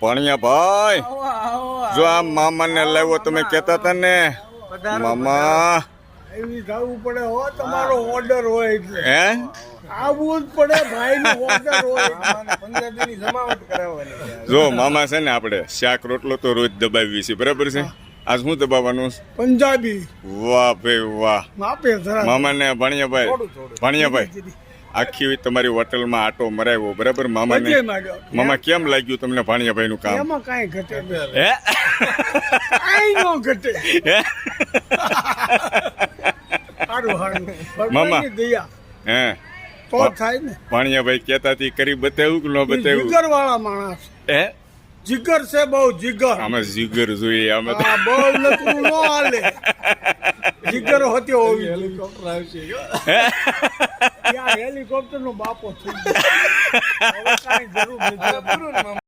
ભણિયા ભાઈ જો આ મામાને લાવ્યો તમે કહેતા હતા ને મામા એવી જવું પડે હો તમારો ઓર્ડર હોય એટલે હે આવવું જ પડે ભાઈનો ઓર્ડર હોય 15 દિનની જમાવટ કરાવવાની જો મામા છે ને આપણે શાક રોટલો તો રોજ દબાવીએ છીએ બરાબર છે આજ શું દબાવવાનું પંજાબી વાહ ભાઈ વાહ માપે જરા મામાને ભણિયાભાઈ આખી તમારી હોટલમાં આટો મરાવ્યો બરાબર મામાને બધે માર્યો. મામા કેમ લાગ્યું તમને ભાણિયાભાઈ નું કામ એમાં કાંઈ ઘટે નહીં. હે કાંઈ નો ઘટે હે? સારું સારું મામા. ભગવાનની દયા હે તો થાય ને ભાણિયાભાઈ કહેતા હતી કરી બતાવ્યું કે ન બતાવ્યું જીગર વાળા માણસ હે જીગર છે બહુ જીગર અમે જીગર જોઈએ અમે તો હા બહુ લકડું નો હાલે જીગર હોતી હોવી હેલિકોપ્ટર આવશે હેલિકોપ્ટર નો બાપો થઈ ગયો હવે કાંઈ જરૂર નથી